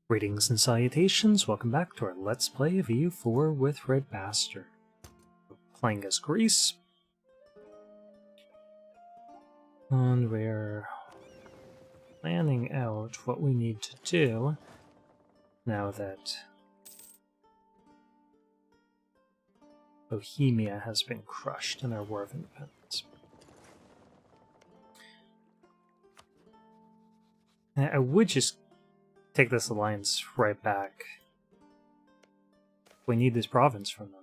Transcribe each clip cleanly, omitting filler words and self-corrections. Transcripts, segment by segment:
Greetings and salutations, welcome back to our Let's Play of EU4 with RedBstrd. Playing as Greece. And we're planning out what we need to do now that Bohemia has been crushed in our War of Independence. I would just take this alliance right back. We need this province from them.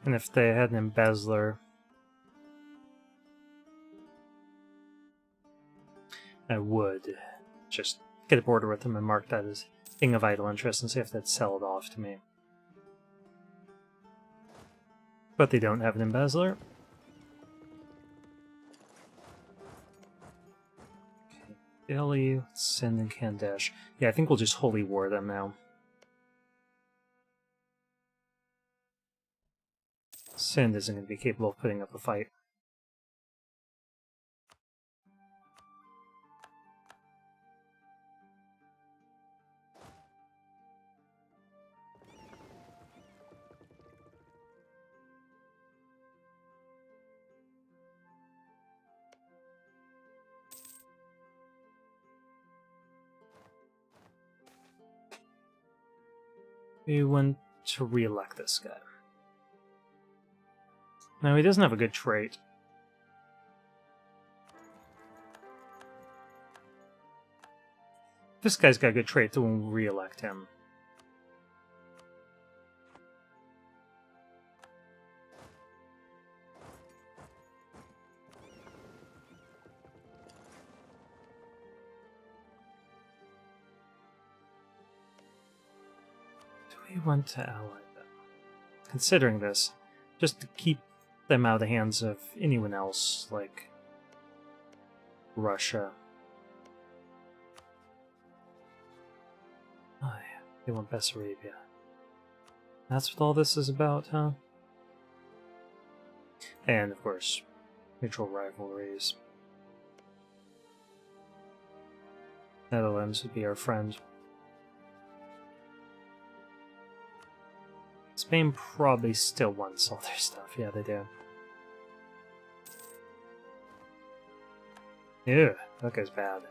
And if they had an embezzler, I would just get a border with them and mark that as thing of vital interest and see if they'd sell it off to me. But they don't have an embezzler. Okay, Delhi, Sind, and Kandesh. Yeah, I think we'll just holy war them now. Sind isn't going to be capable of putting up a fight. We want to re-elect this guy. Now, he doesn't have a good trait. This guy's got a good trait, so we'll re-elect him. We want to ally them. Considering this, just to keep them out of the hands of anyone else, like Russia. Oh, yeah. They want Bessarabia. That's what all this is about, huh? And, of course, mutual rivalries. Netherlands would be our friend. Spain probably still wants all their stuff. Yeah, they do. Ew, that guy's bad.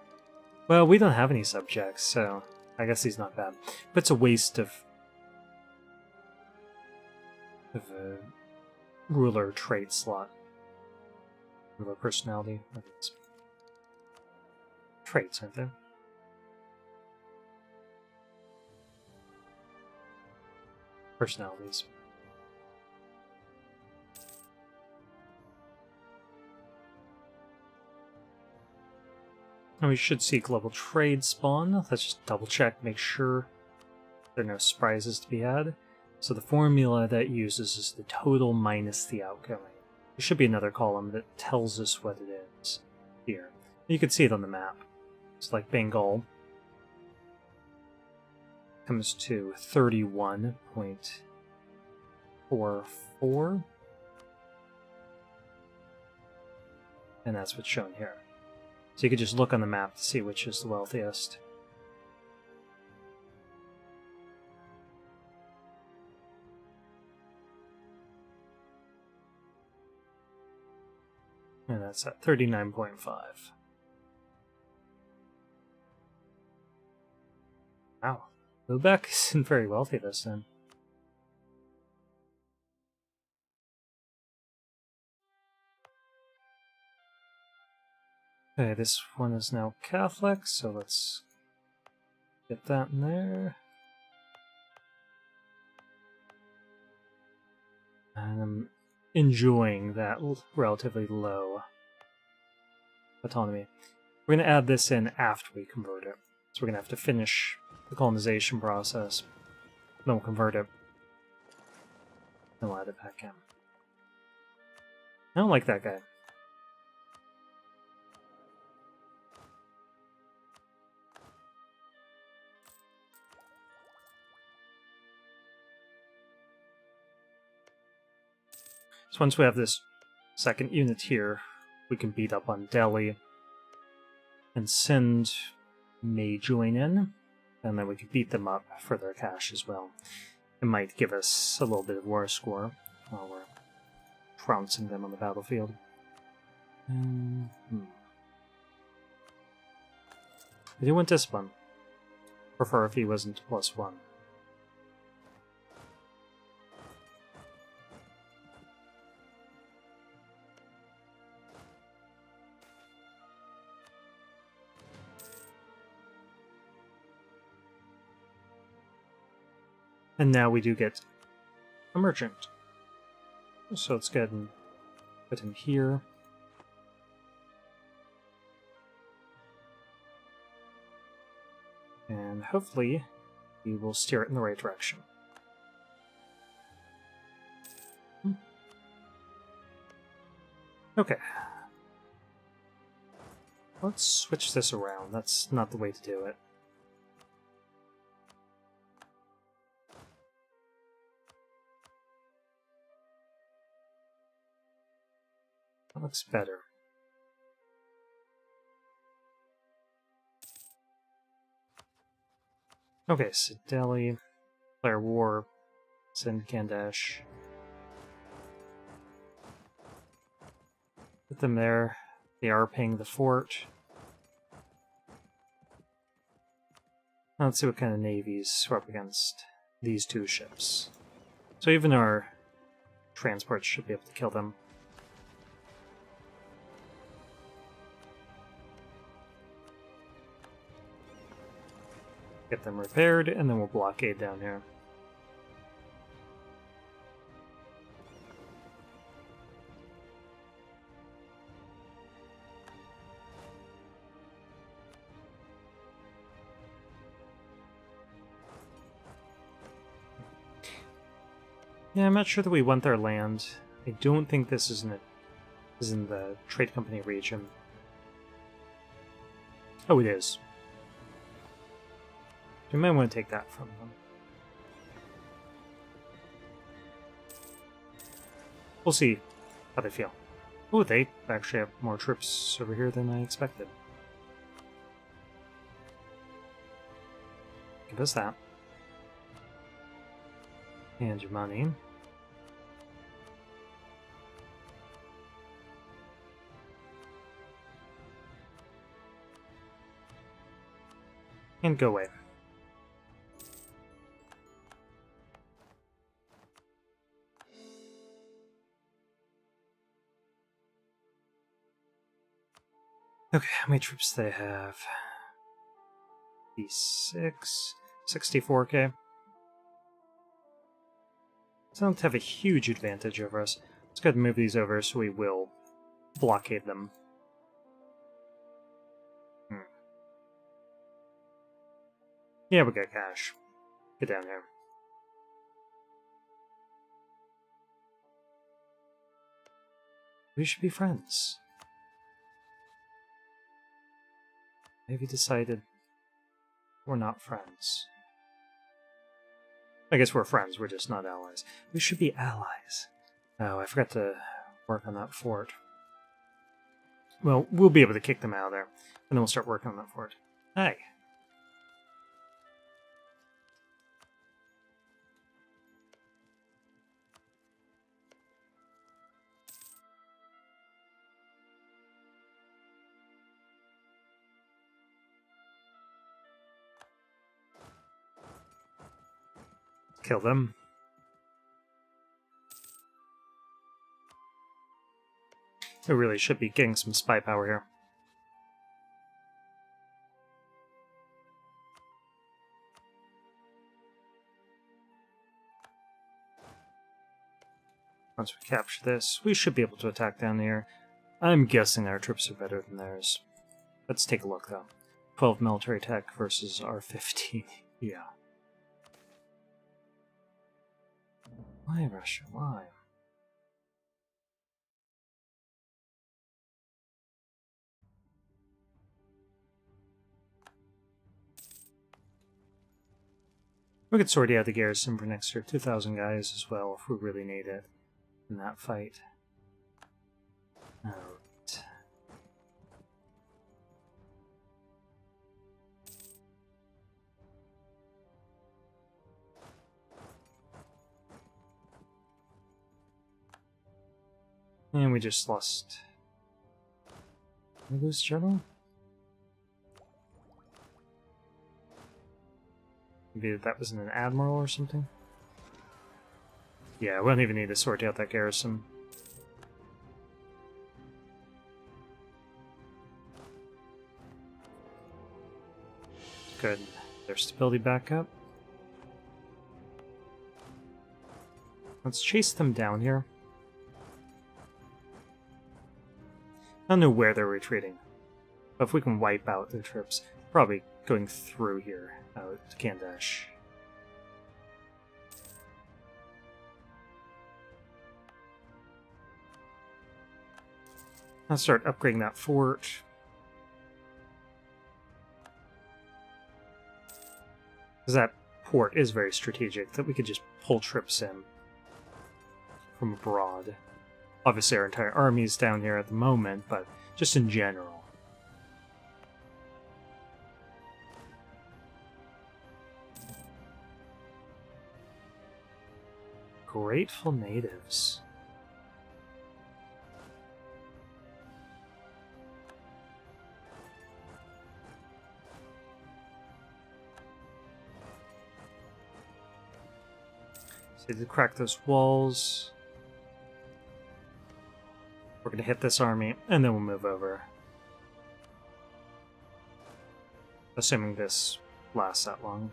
Well, we don't have any subjects, so I guess he's not bad. But it's a waste of a ruler trait slot. Ruler personality. Traits, aren't there? Personalities. And we should see global trade spawn. Let's just double check, make sure there are no surprises to be had. So the formula that uses is the total minus the outgoing. There should be another column that tells us what it is here. You can see it on the map. It's like Bengal comes to 31.44, and that's what's shown here. So you could just look on the map to see which is the wealthiest. And that's at 39.5. Wow. Lubeck isn't very wealthy this time. Okay, this one is now Catholic, so let's get that in there. And I'm enjoying that relatively low autonomy. We're going to add this in after we convert it. So we're going to have to finish the colonization process. Then we'll convert it. Then we'll add it back in. I don't like that guy. So once we have this second unit here, we can beat up on Delhi, and Sind may join in, and then we can beat them up for their cash as well. It might give us a little bit of war score while we're trouncing them on the battlefield. I do want discipline. Prefer if he wasn't +1. And now we do get a merchant. So let's go ahead and put him here. And hopefully he will steer it in the right direction. Okay. Let's switch this around. That's not the way to do it. That looks better. Okay, so Delhi, declare war, send Kandash. Put them there. They are paying the fort. Let's see what kind of navies we're up against these two ships. So even our transports should be able to kill them. Get them repaired, and then we'll blockade down here. Yeah, I'm not sure that we want their land. I don't think this is in the trade company region. Oh, it is. We might want to take that from them. We'll see how they feel. Oh, they actually have more troops over here than I expected. Give us that. And your money. And go away. Okay, how many troops do they have? D6, 64k. So they don't have a huge advantage over us. Let's go ahead and move these over so we will blockade them. Yeah, we got cash. Get down here. We should be friends. Maybe decided we're not friends. I guess we're friends, we're just not allies. We should be allies. Oh, I forgot to work on that fort. Well, we'll be able to kick them out of there, and then we'll start working on that fort. Hey. Kill them. We really should be getting some spy power here. Once we capture this, we should be able to attack down here. I'm guessing our troops are better than theirs. Let's take a look, though. 12 military tech versus our 15. Yeah. Why, Russia? Why? We could sort out the garrison for next year. 2,000 guys as well if we really need it in that fight. Alright. And we just lost... Did we lose general? Maybe that was an admiral or something? Yeah, we don't even need to sort out that garrison. Good. Their stability back up. Let's chase them down here. I don't know where they're retreating, but if we can wipe out their troops, probably going through here out to Kandash. I'll start upgrading that fort. Because that port is very strategic, that we could just pull troops in from abroad. Obviously our entire army's down here at the moment, but just in general. Grateful natives. So to crack those walls. We're going to hit this army, and then we'll move over. Assuming this lasts that long.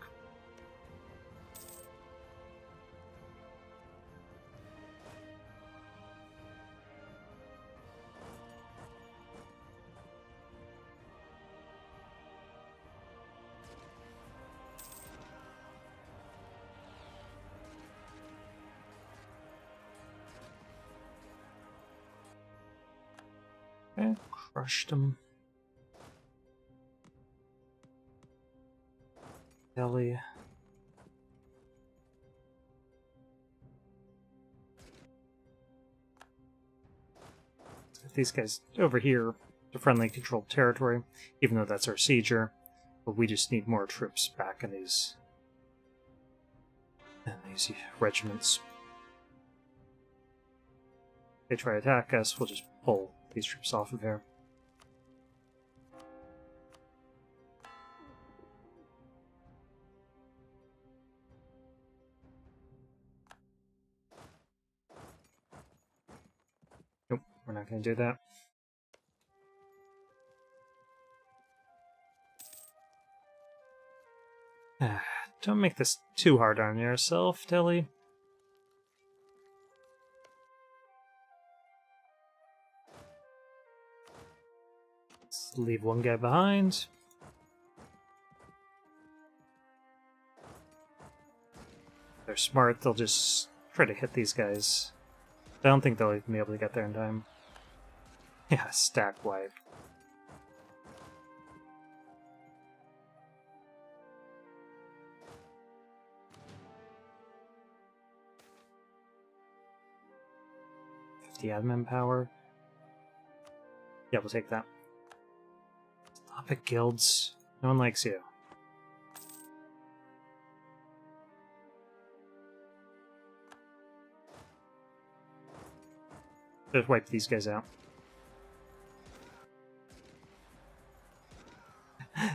Okay, crushed him. Delhi. Let's get these guys over here to friendly controlled territory, even though that's our sieger. But we just need more troops back in these regiments. If they try to attack us, we'll just pull these troops off of here. Nope, we're not going to do that. Don't make this too hard on yourself, Delhi. Let's leave one guy behind. If they're smart, they'll just try to hit these guys. I don't think they'll even be able to get there in time. Yeah, stack wipe. The admin power. Yeah, we'll take that. Stop it, guilds. No one likes you. Just wipe these guys out.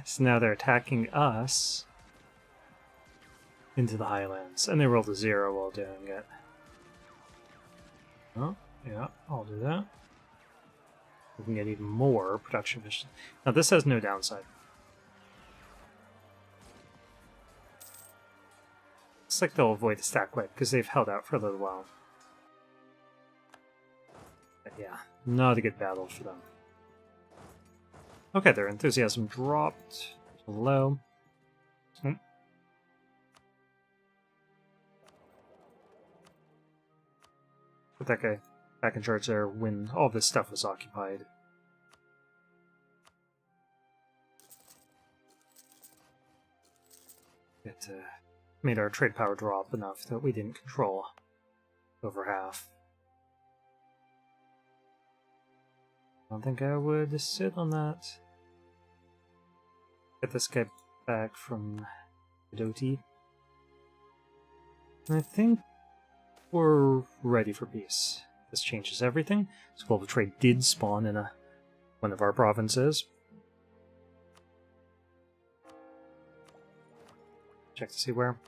So now they're attacking us into the highlands, and they rolled a 0 while doing it. Oh. Yeah, I'll do that. We can get even more production efficiency. Now this has no downside. Looks like they'll avoid the stack wipe because they've held out for a little while. But yeah, not a good battle for them. Okay, their enthusiasm dropped to low. Put that guy back in charge there when all this stuff was occupied. It made our trade power drop enough that we didn't control over half. don't think I would sit on that. Get this guy back from Doti. And I think we're ready for peace. This changes everything. So global trade did spawn in one of our provinces. Check to see where.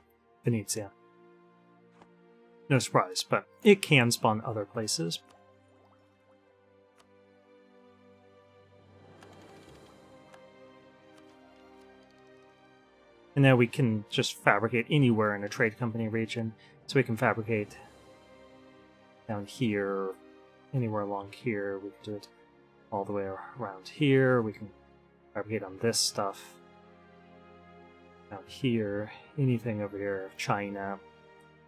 Venice. No surprise, but it can spawn other places. And now we can just fabricate anywhere in a trade company region. So we can fabricate down here, anywhere along here. We can do it all the way around here. We can fabricate on this stuff. Down here, anything over here, China,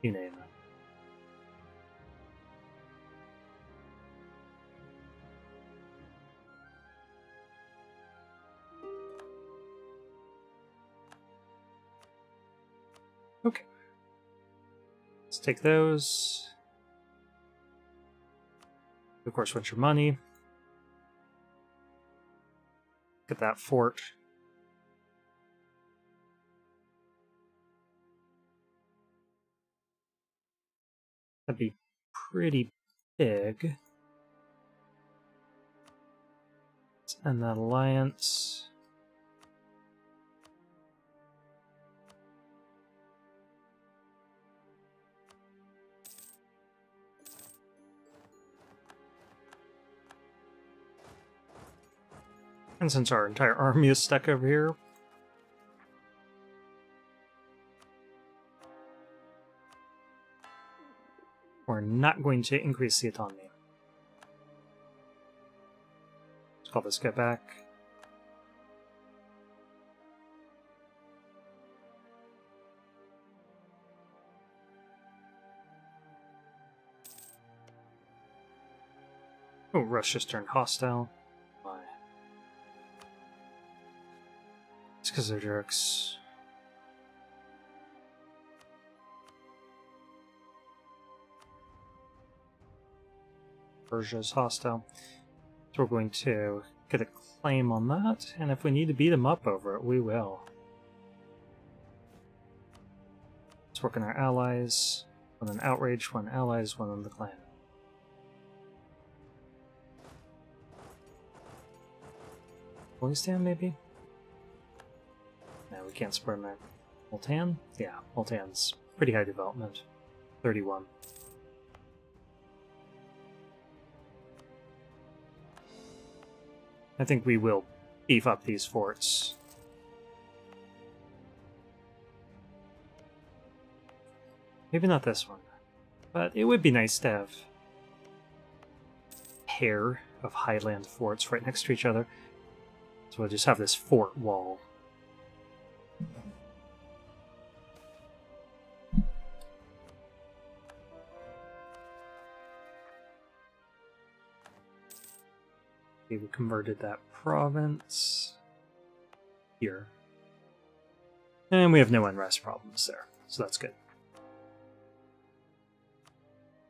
you name it. Okay. Let's take those. Of course, what's your money? Get that fort. That'd be pretty big. Let's end that alliance. And since our entire army is stuck over here, we're not going to increase the autonomy. Let's call this guy back. Oh, Russia's turned hostile. Why? It's because they're jerks. Persia's hostile. So we're going to get a claim on that, and if we need to beat them up over it, we will. Let's work on our allies. One on outrage, one allies, one on the clan. Boystan, maybe? No, we can't spur that. Multan? Yeah, Multan's pretty high development. 31. I think we will beef up these forts. Maybe not this one, but it would be nice to have a pair of highland forts right next to each other. So we'll just have this fort wall. Okay, we converted that province here. And we have no unrest problems there, so that's good.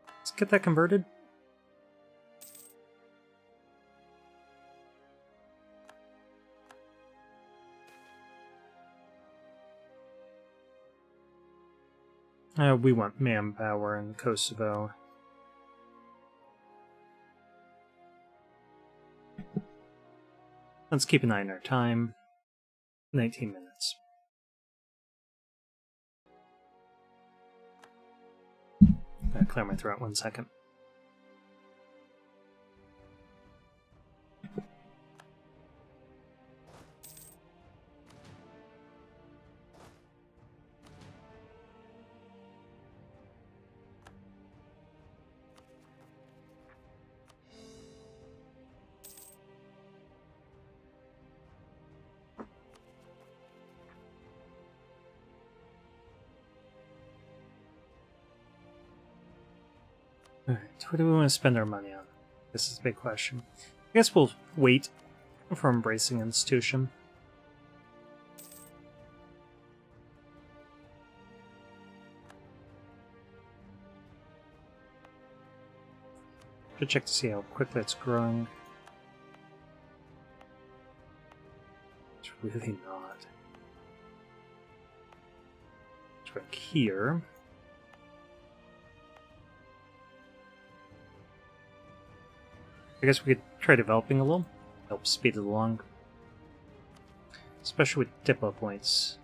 Let's get that converted. We want manpower in Kosovo. Let's keep an eye on our time. 19 minutes. Gotta clear my throat 1 second. Alright, what do we want to spend our money on? This is the big question. I guess we'll wait for embracing institution. Should check to see how quickly it's growing. really not. Let's go here. I guess we could try developing a little. Help speed it along. Especially with depot points.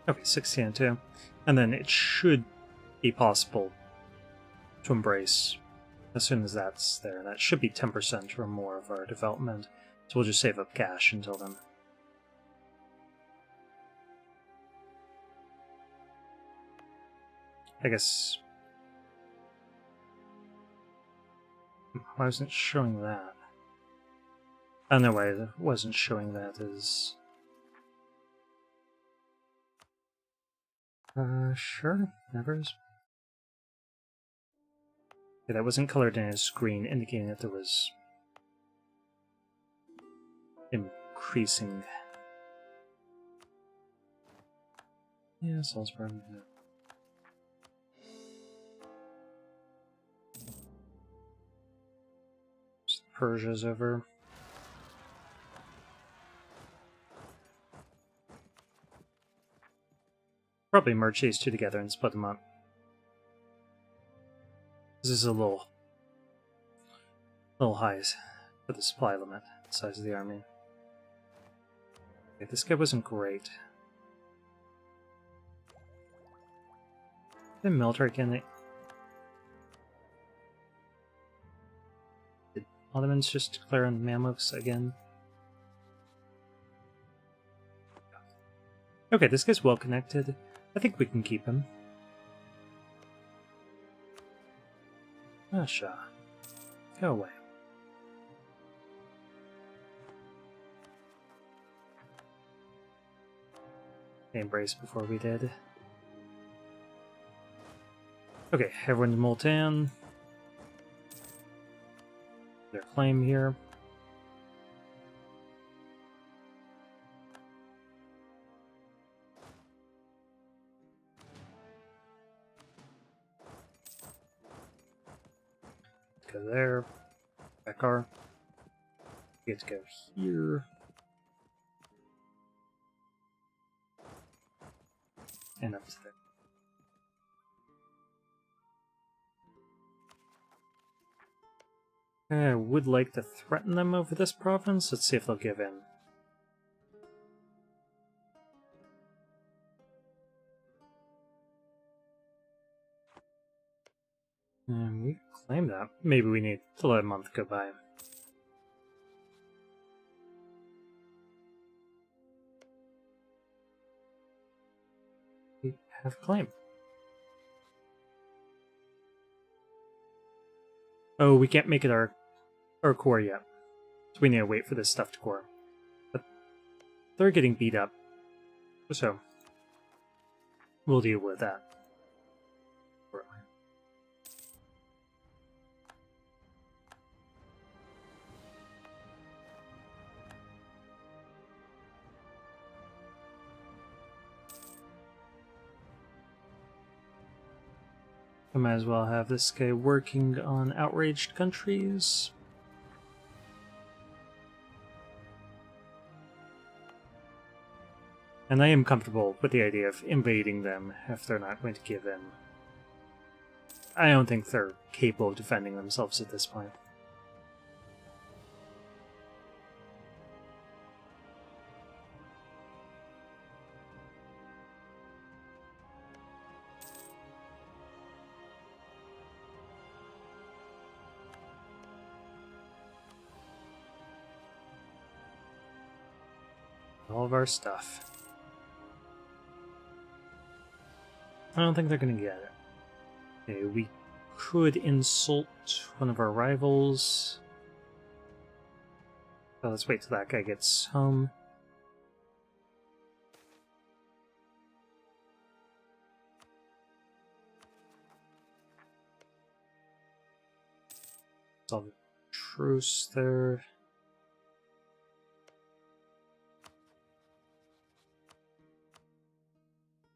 Okay, 16 and 2. And then it should be possible to embrace as soon as that's there. That should be 10% or more of our development. So we'll just save up cash until then. I guess... Why wasn't it showing that? Oh, no way, it wasn't showing that as... sure, never is. Yeah, that wasn't colored in as green, indicating that there was increasing. Yeah, Salzburg. Yeah. Persia's over. Probably merge these two together and split them up. This is a little high for the supply limit, the size of the army. Okay, this guy wasn't great. The military can Did Ottomans just declare on Mamluks again? Okay, this guy's well connected. I think we can keep him. Ah, Shah. Go away. They embraced before we did. Okay, everyone's Multan. Their claim here. Go there. Bekar. Get to go here. And up to there. I would like to threaten them over this province. Let's see if they'll give in. And we claim that. Maybe we need to let a month go by. We have a claim. Oh, we can't make it our core yet. So we need to wait for this stuff to core. But they're getting beat up. So we'll deal with that. I might as well have this guy working on outraged countries. And I am comfortable with the idea of invading them if they're not going to give in. I don't think they're capable of defending themselves at this point. All of our stuff. I don't think they're going to get it. Okay, we could insult one of our rivals. So let's wait till that guy gets home. Solve the truce there.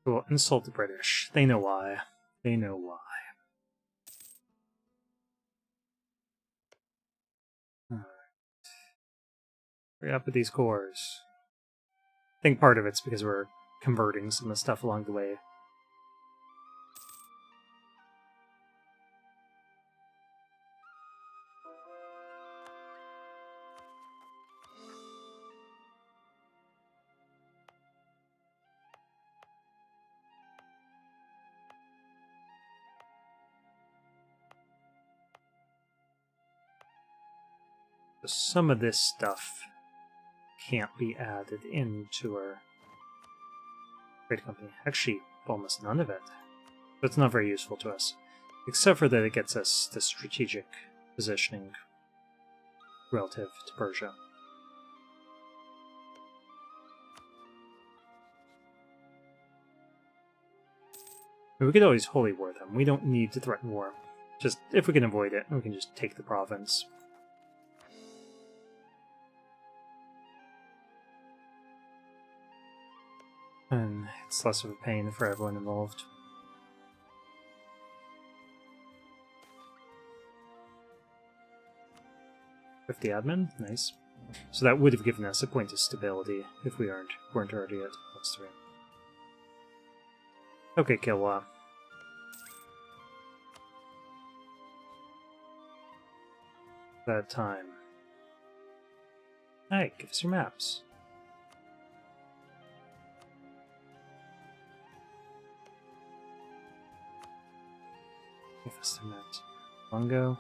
We'll insult the British. They know why. They know why. Alright. Hurry up with these cores. I think part of it's because we're converting some of the stuff along the way. Some of this stuff can't be added into our trade company. Actually, almost none of it. But it's not very useful to us. Except for that it gets us the strategic positioning relative to Persia. But we could always holy war them. We don't need to threaten war. Just, if we can avoid it, we can just take the province. And it's less of a pain for everyone involved. $50 admin, nice. So that would have given us a point of stability if we weren't already at +3. Okay, Kilwa. That time. Hey, give us your maps. Give us the maps. Bongo.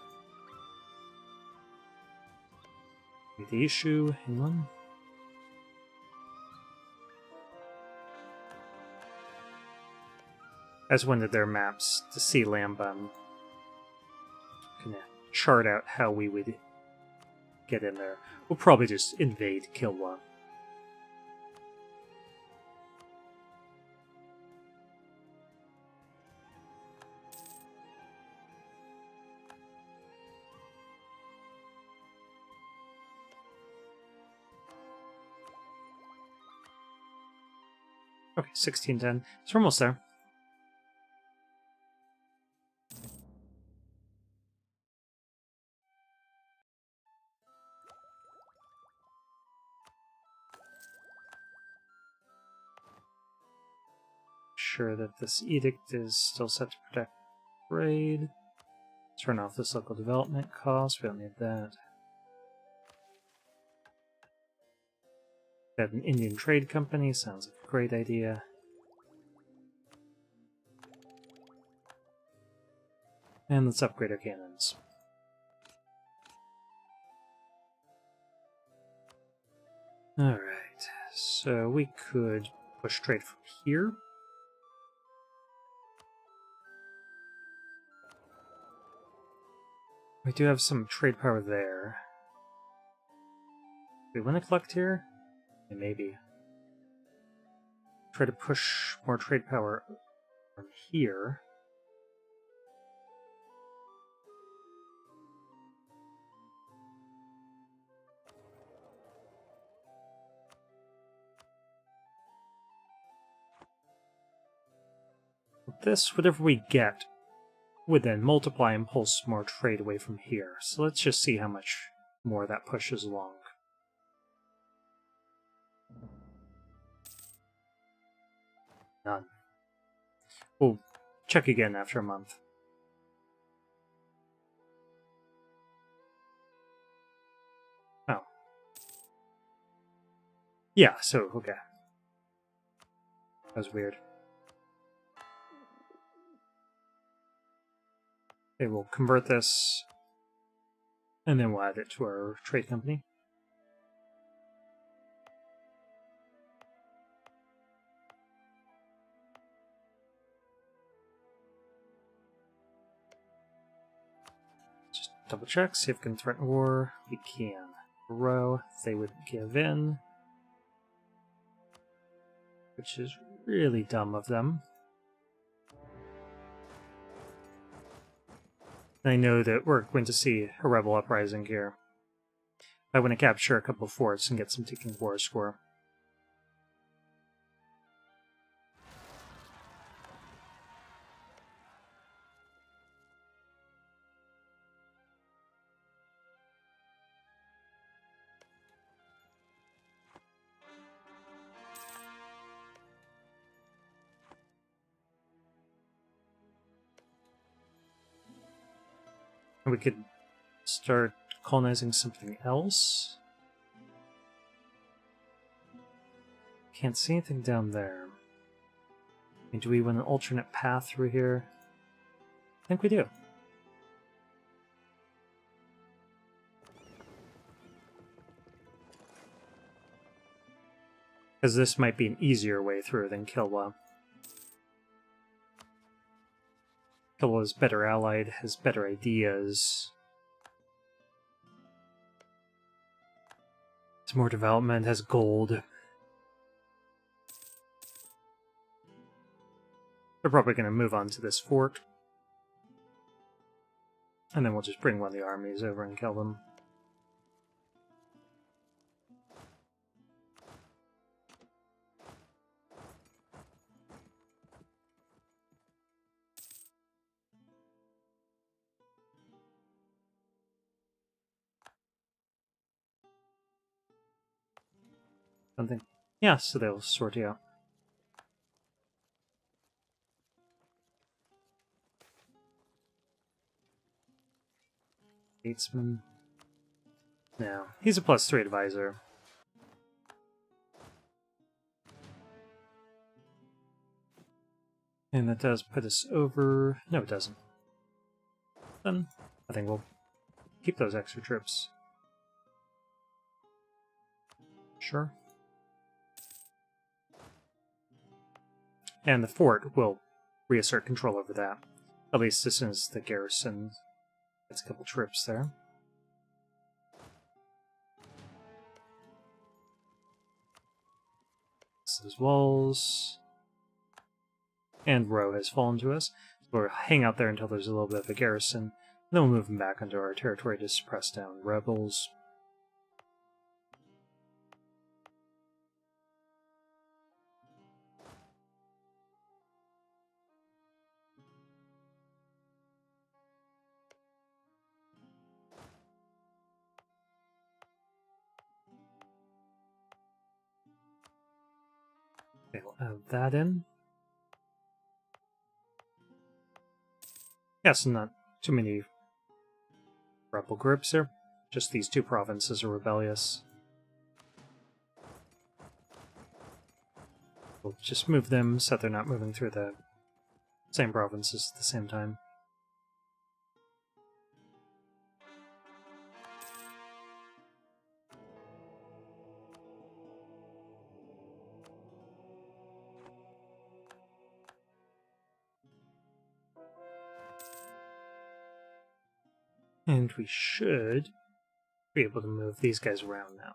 The issue, England. I just wanted their maps to see Lamba and kind of chart out how we would get in there. We'll probably just invade Kilwa. Okay, 1610. So we're almost there. Sure that this edict is still set to protect trade. Turn off this local development cost. We don't need that. Got an Indian trade company. Sounds like a great idea. And let's upgrade our cannons. Alright, so we could push trade from here. We do have some trade power there. Do we want to collect here? Yeah, maybe. Try to push more trade power from here. This, whatever we get, would then multiply and pull some more trade away from here. So let's just see how much more that pushes along. None. We'll check again after a month. Oh. Yeah, so, okay. That was weird. Okay, we'll convert this, and then we'll add it to our trade company. Just double check, see if we can threaten war. We can. Row, they wouldn't give in. Which is really dumb of them. I know that we're going to see a rebel uprising here. I want to capture a couple of forts and get some taking war score. We could start colonizing something else. Can't see anything down there. I mean, do we want an alternate path through here? I think we do. Because this might be an easier way through than Kilwa. Kilwa is better allied, has better ideas. It's more development, has gold. They're probably going to move on to this fort. And then we'll just bring one of the armies over and kill them. Something. Yeah, so they'll sort you out. Statesman. No, he's a +3 advisor. And that does put us over... No, it doesn't. Then I think we'll keep those extra troops. Sure. And the fort will reassert control over that. At least as soon as the garrison gets a couple troops there. Those walls. And Row has fallen to us. So we'll hang out there until there's a little bit of a garrison. And then we'll move them back onto our territory to suppress down rebels. Okay, we'll add that in. Yes, not too many rebel groups here. Just these two provinces are rebellious. We'll just move them so they're not moving through the same provinces at the same time. And we should be able to move these guys around now.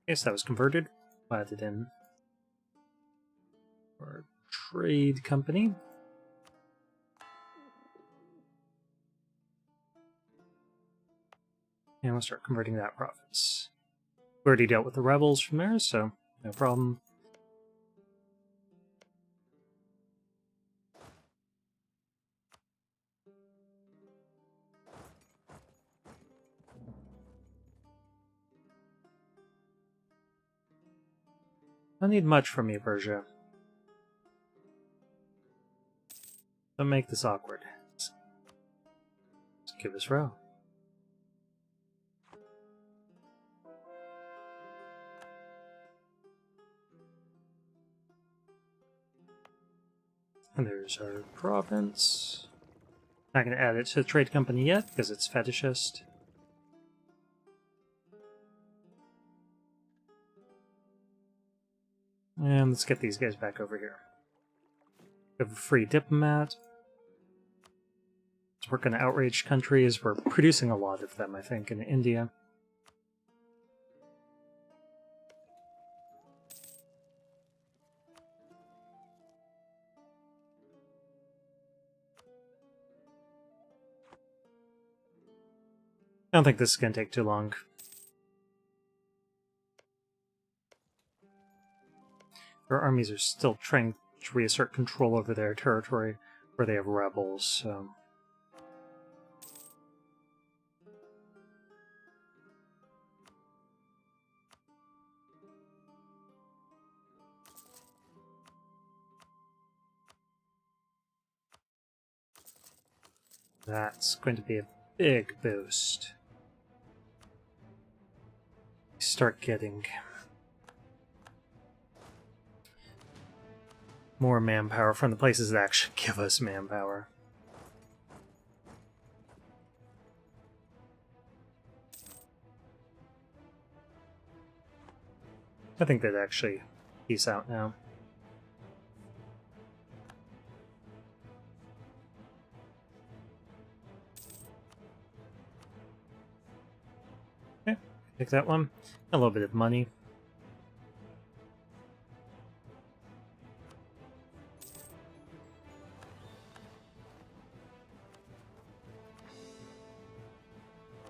Okay, so that was converted. Added in our trade company. And we'll start converting that province. We already dealt with the rebels from there, so no problem. Don't need much from you, Persia. Don't make this awkward. Let's give us Row. And there's our province. Not going to add it to the trade company yet because it's fetishist. And let's get these guys back over here. We have a free diplomat. Let's work on outraged countries. We're producing a lot of them, I think, in India. I don't think this is going to take too long. Our armies are still trying to reassert control over their territory where they have rebels, so... That's going to be a big boost. Start getting more manpower from the places that actually give us manpower. I think they'd actually peace out now. Okay, take that one. A little bit of money.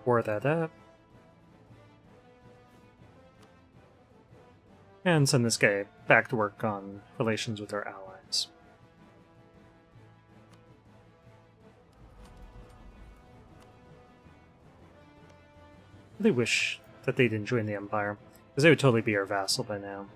Pour that up. And send this guy back to work on relations with our allies. I really wish that they didn't join the Empire, because they would totally be our vassal by now.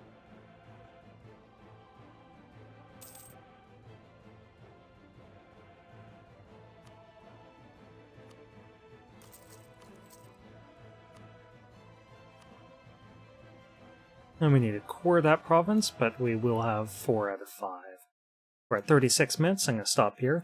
And we need to core that province, but we will have 4 out of 5. We're at 36 minutes. I'm going to stop here.